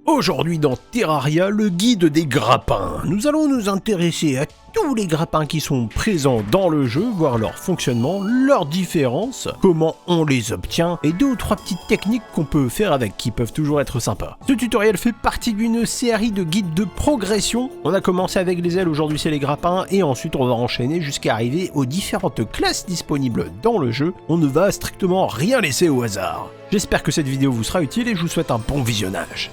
Aujourd'hui dans Terraria, le guide des grappins. Nous allons nous intéresser à tous les grappins qui sont présents dans le jeu, voir leur fonctionnement, leurs différences, comment on les obtient et 2 ou 3 petites techniques qu'on peut faire avec qui peuvent toujours être sympas. Ce tutoriel fait partie d'une série de guides de progression. On a commencé avec les ailes, aujourd'hui c'est les grappins et ensuite on va enchaîner jusqu'à arriver aux différentes classes disponibles dans le jeu. On ne va strictement rien laisser au hasard. J'espère que cette vidéo vous sera utile et je vous souhaite un bon visionnage.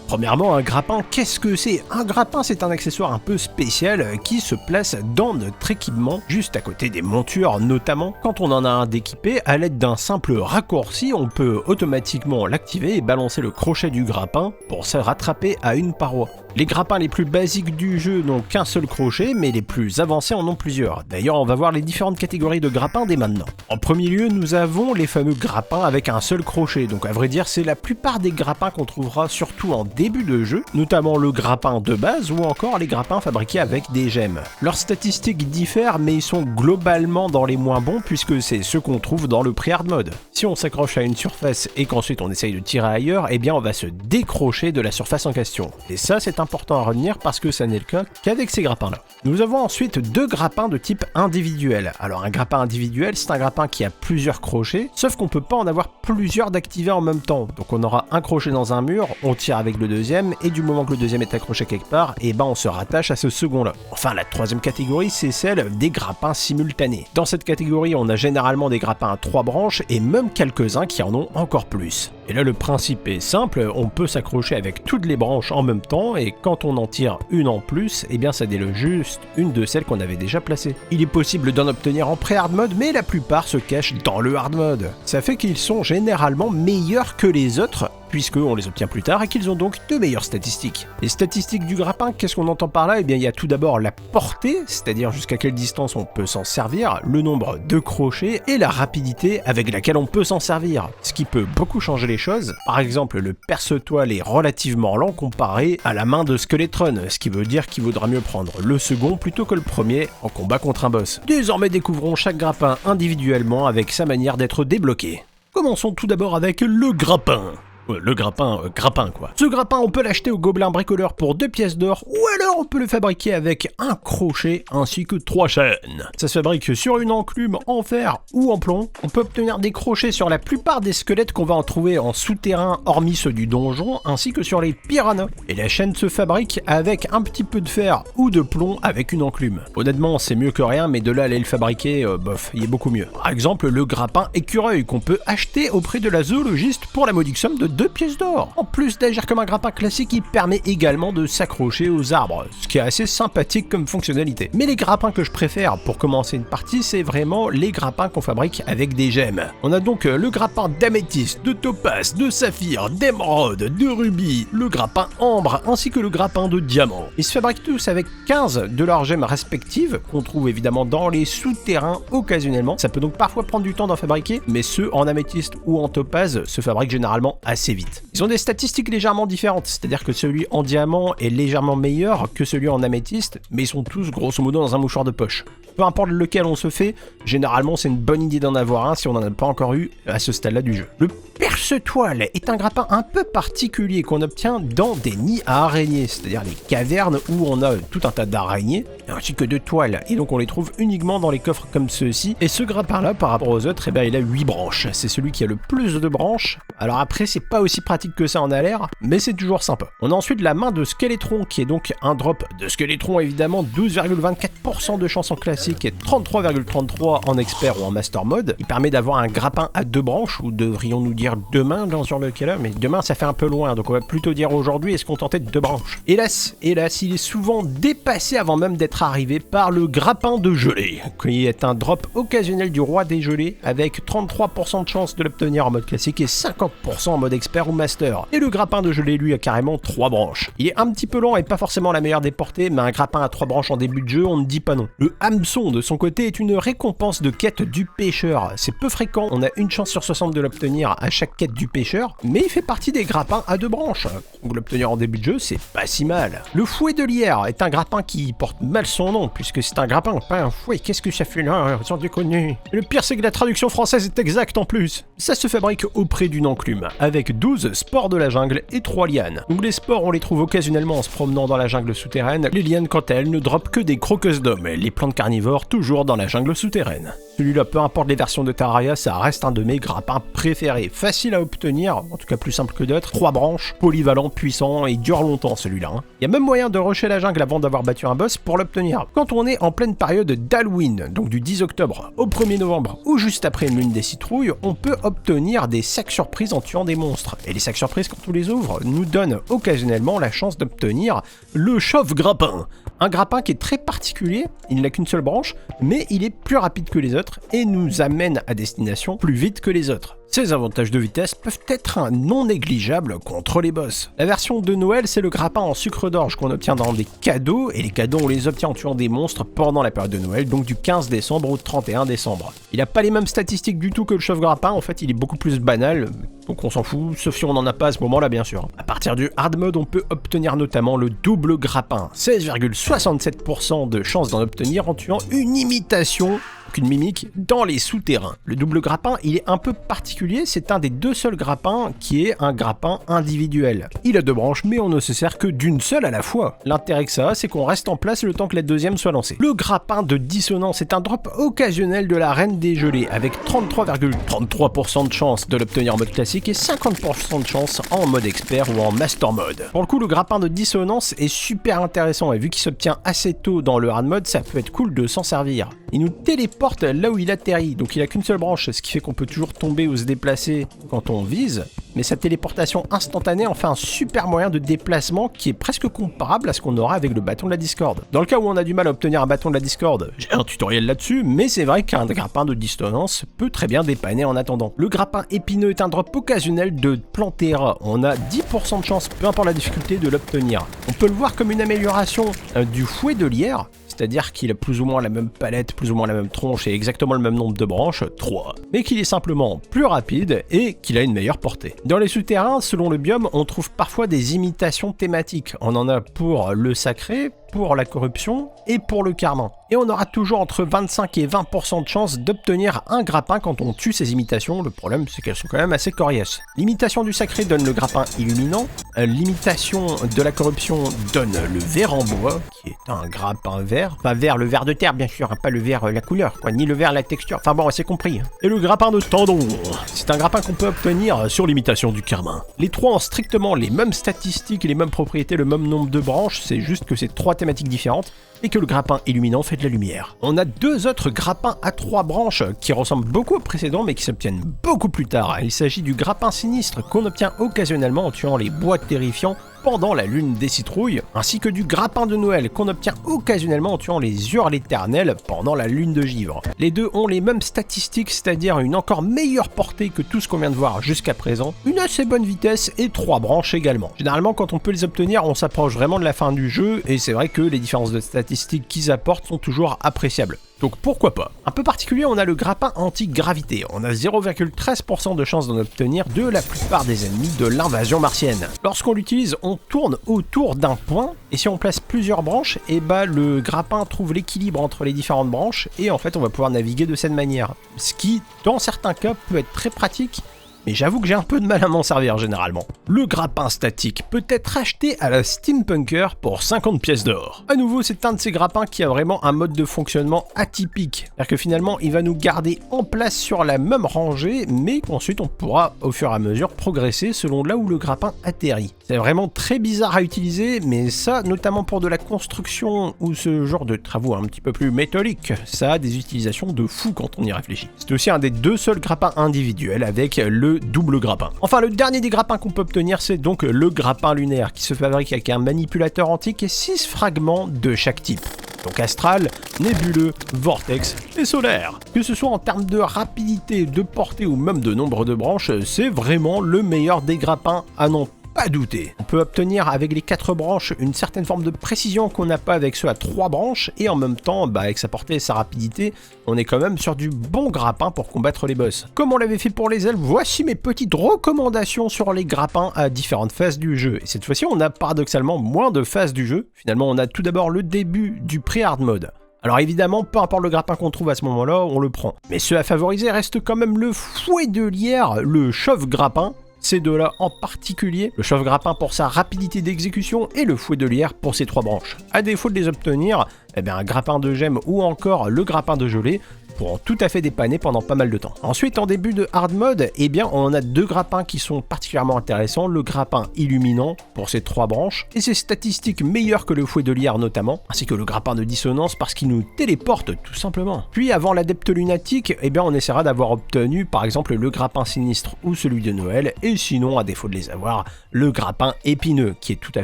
Premièrement, un grappin, qu'est-ce que c'est? Un grappin, c'est un accessoire un peu spécial qui se place dans notre équipement, juste à côté des montures notamment. Quand on en a un d'équipé, à l'aide d'un simple raccourci, on peut automatiquement l'activer et balancer le crochet du grappin pour se rattraper à une paroi. Les grappins les plus basiques du jeu n'ont qu'un seul crochet, mais les plus avancés en ont plusieurs. D'ailleurs, on va voir les différentes catégories de grappins dès maintenant. En premier lieu, nous avons les fameux grappins avec un seul crochet. Donc à vrai dire, c'est la plupart des grappins qu'on trouvera surtout en début de jeu, notamment le grappin de base ou encore les grappins fabriqués avec des gemmes. Leurs statistiques diffèrent, mais ils sont globalement dans les moins bons puisque c'est ceux qu'on trouve dans le pré-hard mode. Si on s'accroche à une surface et qu'ensuite on essaye de tirer ailleurs, eh bien on va se décrocher de la surface en question. Et ça, c'est important à retenir parce que ça n'est le cas qu'avec ces grappins-là. Nous avons ensuite 2 grappins de type individuel. Alors un grappin individuel, c'est un grappin qui a plusieurs crochets, sauf qu'on peut pas en avoir plusieurs d'activés en même temps. Donc on aura un crochet dans un mur, on tire avec le deuxième, et du moment que le deuxième est accroché quelque part, et ben on se rattache à ce second-là. Enfin, la troisième catégorie, c'est celle des grappins simultanés. Dans cette catégorie, on a généralement des grappins à 3 branches, et même quelques-uns qui en ont encore plus. Et là, le principe est simple, on peut s'accrocher avec toutes les branches en même temps, et quand on en tire une en plus, eh bien ça déloge juste une de celles qu'on avait déjà placées. Il est possible d'en obtenir en pré-hard mode, mais la plupart se cachent dans le hard mode. Ça fait qu'ils sont généralement meilleurs que les autres, puisqu'on les obtient plus tard et qu'ils ont donc de meilleures statistiques. Les statistiques du grappin, qu'est-ce qu'on entend par là? Eh bien, il y a tout d'abord la portée, c'est-à-dire jusqu'à quelle distance on peut s'en servir, le nombre de crochets et la rapidité avec laquelle on peut s'en servir, ce qui peut beaucoup changer les choses. Par exemple, le perce-toile est relativement lent comparé à la main de Skeletron, ce qui veut dire qu'il vaudra mieux prendre le second plutôt que le premier en combat contre un boss. Désormais, découvrons chaque grappin individuellement avec sa manière d'être débloqué. Commençons tout d'abord avec le grappin. Le grappin, grappin quoi. Ce grappin, on peut l'acheter au gobelin bricoleur pour 2 pièces d'or, ou alors on peut le fabriquer avec un crochet ainsi que 3 chaînes. Ça se fabrique sur une enclume en fer ou en plomb. On peut obtenir des crochets sur la plupart des squelettes qu'on va en trouver en souterrain, hormis ceux du donjon, ainsi que sur les piranhas. Et la chaîne se fabrique avec un petit peu de fer ou de plomb avec une enclume. Honnêtement, c'est mieux que rien, mais de là à aller le fabriquer, bof, il est beaucoup mieux. Par exemple, le grappin écureuil qu'on peut acheter auprès de la zoologiste pour la modique somme de 2 pièces d'or. En plus d'agir comme un grappin classique, il permet également de s'accrocher aux arbres, ce qui est assez sympathique comme fonctionnalité. Mais les grappins que je préfère pour commencer une partie, c'est vraiment les grappins qu'on fabrique avec des gemmes. On a donc le grappin d'améthyste, de topaz, de saphir, d'émeraude, de rubis, le grappin ambre ainsi que le grappin de diamant. Ils se fabriquent tous avec 15 de leurs gemmes respectives, qu'on trouve évidemment dans les souterrains occasionnellement. Ça peut donc parfois prendre du temps d'en fabriquer, mais ceux en améthyste ou en topaz se fabriquent généralement assez vite. Ils ont des statistiques légèrement différentes, c'est-à-dire que celui en diamant est légèrement meilleur que celui en améthyste, mais ils sont tous grosso modo dans un mouchoir de poche. Peu importe lequel on se fait, généralement c'est une bonne idée d'en avoir un si on n'en a pas encore eu à ce stade-là du jeu. Le perce-toile est un grappin un peu particulier qu'on obtient dans des nids à araignées, c'est-à-dire les cavernes où on a tout un tas d'araignées, ainsi que de toiles, et donc on les trouve uniquement dans les coffres comme ceux-ci. Et ce grappin-là, par rapport aux autres, eh ben, il a 8 branches, c'est celui qui a le plus de branches. Alors après, c'est pas aussi pratique que ça en a l'air, mais c'est toujours sympa. On a ensuite la main de Skeletron, qui est donc un drop de Skeletron, évidemment, 12,24% de chance en classique et 33,33% en expert ou en master mode. Il permet d'avoir un grappin à 2 branches, ou devrions-nous dire 2 mains sur le cas là, mais 2 mains ça fait un peu loin, donc on va plutôt dire aujourd'hui est-ce qu'on tentait de 2 branches. Hélas, il est souvent dépassé avant même d'être arrivé par le grappin de gelée, qui est un drop occasionnel du roi des gelées, avec 33% de chance de l'obtenir en mode classique et 50% en mode expert ou master. Et le grappin de gelée, lui, a carrément 3 branches. Il est un petit peu lent et pas forcément la meilleure des portées, mais un grappin à 3 branches en début de jeu, on ne dit pas non. Le hameçon, de son côté, est une récompense de quête du pêcheur. C'est peu fréquent, on a une chance sur 60 de l'obtenir à chaque quête du pêcheur, mais il fait partie des grappins à 2 branches. Donc l'obtenir en début de jeu, c'est pas si mal. Le fouet de lierre est un grappin qui porte mal son nom, puisque c'est un grappin, pas un fouet. Qu'est-ce que ça fait là, sans déconner? Le pire, c'est que la traduction française est exacte en plus. Ça se fabrique auprès d'une enclume, avec 12 spores de la jungle et 3 lianes. Donc les spores, on les trouve occasionnellement en se promenant dans la jungle souterraine. Les lianes, quant à elles, ne droppent que des croqueuses d'hommes, les plantes carnivores toujours dans la jungle souterraine. Celui-là, peu importe les versions de Terraria, ça reste un de mes grappins préférés. Facile à obtenir, en tout cas plus simple que d'autres. 3 branches, polyvalent, puissant et dure longtemps celui-là. Il y a même moyen de rusher la jungle avant d'avoir battu un boss pour l'obtenir. Quand on est en pleine période d'Halloween, donc du 10 octobre au 1er novembre ou juste après une lune des citrouilles, on peut obtenir des sacs surprises en tuant des monstres. Et les sacs surprises, quand on les ouvre, nous donnent occasionnellement la chance d'obtenir le chauffe-grappin. Un grappin qui est très particulier, il n'a qu'une seule branche, mais il est plus rapide que les autres et nous amène à destination plus vite que les autres. Ces avantages de vitesse peuvent être non négligeables contre les boss. La version de Noël, c'est le grappin en sucre d'orge qu'on obtient dans des cadeaux, et les cadeaux on les obtient en tuant des monstres pendant la période de Noël, donc du 15 décembre au 31 décembre. Il n'a pas les mêmes statistiques du tout que le chauffe-grappin, en fait il est beaucoup plus banal, donc on s'en fout, sauf si on n'en a pas à ce moment-là bien sûr. À partir du hard mode, on peut obtenir notamment le double grappin, 16,67% de chance d'en obtenir en tuant une imitation, une mimique, dans les souterrains. Le double grappin, il est un peu particulier, c'est un des 2 seuls grappins qui est un grappin individuel. Il a 2 branches, mais on ne se sert que d'une seule à la fois. L'intérêt que ça a, c'est qu'on reste en place le temps que la deuxième soit lancée. Le grappin de dissonance est un drop occasionnel de la Reine des Gelées, avec 33,33% de chance de l'obtenir en mode classique et 50% de chance en mode expert ou en master mode. Pour le coup, le grappin de dissonance est super intéressant, et vu qu'il s'obtient assez tôt dans le hard mode, ça peut être cool de s'en servir. Il nous téléporte là où il atterrit, donc il a qu'une seule branche, ce qui fait qu'on peut toujours tomber ou se déplacer quand on vise, mais sa téléportation instantanée en fait un super moyen de déplacement qui est presque comparable à ce qu'on aura avec le bâton de la discorde. Dans le cas où on a du mal à obtenir un bâton de la discorde, j'ai un tutoriel là-dessus, mais c'est vrai qu'un grappin de dissonance peut très bien dépanner en attendant. Le grappin épineux est un drop occasionnel de Plantera, on a 10% de chance, peu importe la difficulté, de l'obtenir. On peut le voir comme une amélioration du fouet de lierre, c'est-à-dire qu'il a plus ou moins la même palette, plus ou moins la même tronche et exactement le même nombre de branches, 3, mais qu'il est simplement plus rapide et qu'il a une meilleure portée. Dans les souterrains, selon le biome, on trouve parfois des imitations thématiques. On en a pour le sacré, pour la corruption et pour le carmin. Et on aura toujours entre 25 et 20% de chance d'obtenir un grappin quand on tue ces imitations. Le problème, c'est qu'elles sont quand même assez coriaces. L'imitation du sacré donne le grappin illuminant. L'imitation de la corruption donne le ver en bois, qui est un grappin vert. Enfin, vert, le ver de terre, bien sûr, hein, pas le vert, la couleur, quoi, ni le vert, la texture. Enfin bon, c'est compris. Et le grappin de tendon, c'est un grappin qu'on peut obtenir sur l'imitation du carmin. Les 3 ont strictement les mêmes statistiques, les mêmes propriétés, le même nombre de branches, c'est juste que c'est 3 thématiques différentes et que le grappin illuminant fait de la lumière. On a 2 autres grappins à 3 branches qui ressemblent beaucoup au précédent mais qui s'obtiennent beaucoup plus tard. Il s'agit du grappin sinistre qu'on obtient occasionnellement en tuant les bois terrifiants pendant la lune des citrouilles, ainsi que du grappin de Noël qu'on obtient occasionnellement en tuant les hurles éternels pendant la lune de givre. Les 2 ont les mêmes statistiques, c'est-à-dire une encore meilleure portée que tout ce qu'on vient de voir jusqu'à présent, une assez bonne vitesse et 3 branches également. Généralement, quand on peut les obtenir, on s'approche vraiment de la fin du jeu, et c'est vrai que les différences de statistiques qu'ils apportent sont toujours appréciables. Donc pourquoi pas. Un peu particulier, on a le grappin anti-gravité. On a 0,13% de chance d'en obtenir de la plupart des ennemis de l'invasion martienne. Lorsqu'on l'utilise, on tourne autour d'un point, et si on place plusieurs branches, et bah le grappin trouve l'équilibre entre les différentes branches, et en fait on va pouvoir naviguer de cette manière. Ce qui, dans certains cas, peut être très pratique, mais j'avoue que j'ai un peu de mal à m'en servir généralement. Le grappin statique peut être acheté à la Steampunker pour 50 pièces d'or. À nouveau, c'est un de ces grappins qui a vraiment un mode de fonctionnement atypique. C'est-à-dire que finalement, il va nous garder en place sur la même rangée, mais qu'ensuite on pourra au fur et à mesure progresser selon là où le grappin atterrit. C'est vraiment très bizarre à utiliser, mais ça, notamment pour de la construction ou ce genre de travaux un petit peu plus métalliques, ça a des utilisations de fou quand on y réfléchit. C'est aussi un des 2 seuls grappins individuels avec le double grappin. Enfin, le dernier des grappins qu'on peut obtenir, c'est donc le grappin lunaire qui se fabrique avec un manipulateur antique et 6 fragments de chaque type. Donc astral, nébuleux, vortex et solaire. Que ce soit en termes de rapidité, de portée ou même de nombre de branches, c'est vraiment le meilleur des grappins à n'en pas douter. On peut obtenir avec les 4 branches une certaine forme de précision qu'on n'a pas avec ceux à 3 branches, et en même temps, avec sa portée et sa rapidité, on est quand même sur du bon grappin pour combattre les boss. Comme on l'avait fait pour les ailes, voici mes petites recommandations sur les grappins à différentes phases du jeu. Et cette fois-ci, on a paradoxalement moins de phases du jeu. Finalement, on a tout d'abord le début du pré-hard mode. Alors évidemment, peu importe le grappin qu'on trouve à ce moment-là, on le prend. Mais ceux à favoriser restent quand même le fouet de lierre, le chauffe-grappin. Ces deux-là en particulier, le chauffe-grappin pour sa rapidité d'exécution et le fouet de lierre pour ses 3 branches. À défaut de les obtenir, un grappin de gemme ou encore le grappin de gelée pourront tout à fait dépanner pendant pas mal de temps. Ensuite, en début de hard mode, on a 2 grappins qui sont particulièrement intéressants. Le grappin illuminant pour ses 3 branches et ses statistiques meilleures que le fouet de lierre notamment, ainsi que le grappin de dissonance parce qu'il nous téléporte tout simplement. Puis avant l'adepte lunatique, on essaiera d'avoir obtenu par exemple le grappin sinistre ou celui de Noël, et sinon à défaut de les avoir, le grappin épineux qui est tout à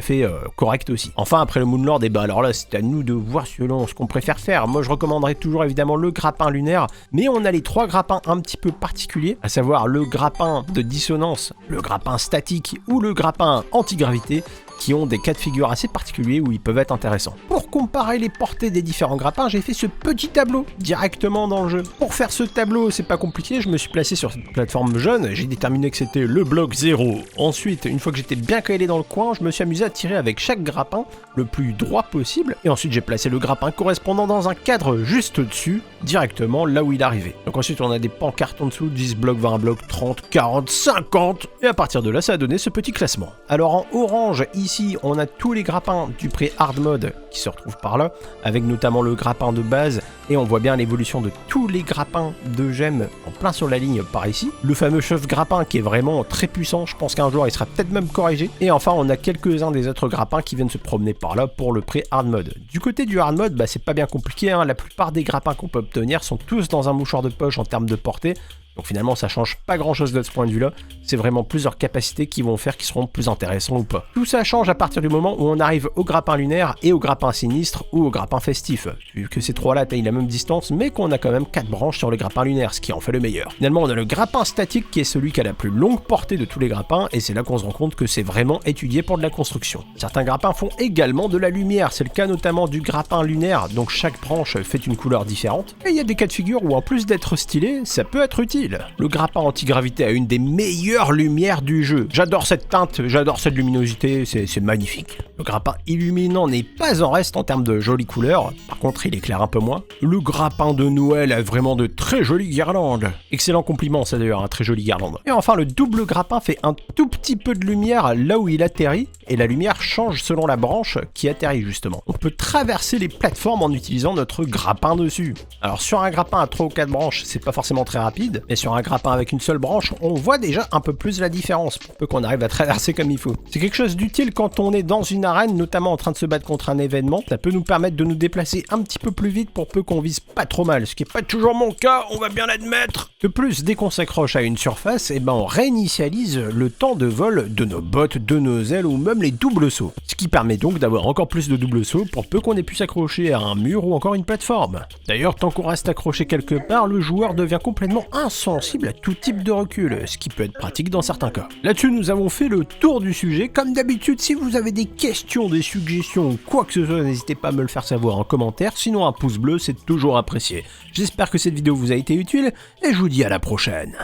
fait correct aussi. Enfin après le Moonlord, alors là c'est à nous de voir selon ce qu'on préfère faire. Moi je recommanderais toujours évidemment le grappin lunaire, mais on a les 3 grappins un petit peu particuliers, à savoir le grappin de dissonance, le grappin statique ou le grappin antigravité, qui ont des cas de figure assez particuliers où ils peuvent être intéressants. Pour comparer les portées des différents grappins, j'ai fait ce petit tableau directement dans le jeu. Pour faire ce tableau, c'est pas compliqué, je me suis placé sur cette plateforme jaune, j'ai déterminé que c'était le bloc 0. Ensuite, une fois que j'étais bien calé dans le coin, je me suis amusé à tirer avec chaque grappin le plus droit possible, et ensuite j'ai placé le grappin correspondant dans un cadre juste au-dessus, directement là où il arrivait. Donc ensuite on a des pancartes en dessous, 10 blocs, 20 blocs, 30, 40, 50, et à partir de là ça a donné ce petit classement. Alors en orange, ici on a tous les grappins du pré-hard mode qui se retrouvent par là, avec notamment le grappin de base, et on voit bien l'évolution de tous les grappins de gemmes en plein sur la ligne par ici. Le fameux chauffe-grappin qui est vraiment très puissant, je pense qu'un jour il sera peut-être même corrigé. Et enfin on a quelques-uns des autres grappins qui viennent se promener par là pour le pré-hard mode. Du côté du hard mode, c'est pas bien compliqué, la plupart des grappins qu'on peut obtenir sont tous dans un mouchoir de poche en termes de portée. Donc finalement ça change pas grand chose de ce point de vue là, c'est vraiment plusieurs capacités qui vont faire qu'ils seront plus intéressants ou pas. Tout ça change à partir du moment où on arrive au grappin lunaire et au grappin sinistre ou au grappin festif, vu que ces 3 là atteignent la même distance mais qu'on a quand même 4 branches sur le grappin lunaire, ce qui en fait le meilleur. Finalement on a le grappin statique qui est celui qui a la plus longue portée de tous les grappins, et c'est là qu'on se rend compte que c'est vraiment étudié pour de la construction. Certains grappins font également de la lumière, c'est le cas notamment du grappin lunaire, donc chaque branche fait une couleur différente, et il y a des cas de figure où en plus d'être stylé, ça peut être utile. Le grappin antigravité a une des meilleures lumières du jeu. J'adore cette teinte, j'adore cette luminosité, c'est magnifique. Le grappin illuminant n'est pas en reste en termes de jolies couleurs, par contre il éclaire un peu moins. Le grappin de Noël a vraiment de très jolies guirlandes. Excellent compliment ça d'ailleurs, un très joli guirlande. Et enfin le double grappin fait un tout petit peu de lumière là où il atterrit, et la lumière change selon la branche qui atterrit justement. On peut traverser les plateformes en utilisant notre grappin dessus. Alors sur un grappin à 3 ou 4 branches, c'est pas forcément très rapide, mais sur un grappin avec une seule branche, on voit déjà un peu plus la différence, pour peu qu'on arrive à traverser comme il faut. C'est quelque chose d'utile quand on est dans une arène, notamment en train de se battre contre un événement. Ça peut nous permettre de nous déplacer un petit peu plus vite pour peu qu'on vise pas trop mal, ce qui est pas toujours mon cas, on va bien l'admettre. De plus, dès qu'on s'accroche à une surface, on réinitialise le temps de vol de nos bottes, de nos ailes ou même les doubles sauts. Ce qui permet donc d'avoir encore plus de doubles sauts pour peu qu'on ait pu s'accrocher à un mur ou encore une plateforme. D'ailleurs, tant qu'on reste accroché quelque part, le joueur devient complètement insensible à tout type de recul, ce qui peut être pratique dans certains cas. Là-dessus, nous avons fait le tour du sujet. Comme d'habitude, si vous avez des questions, des suggestions ou quoi que ce soit, n'hésitez pas à me le faire savoir en commentaire, sinon un pouce bleu, c'est toujours apprécié. J'espère que cette vidéo vous a été utile, et je vous dis à la prochaine.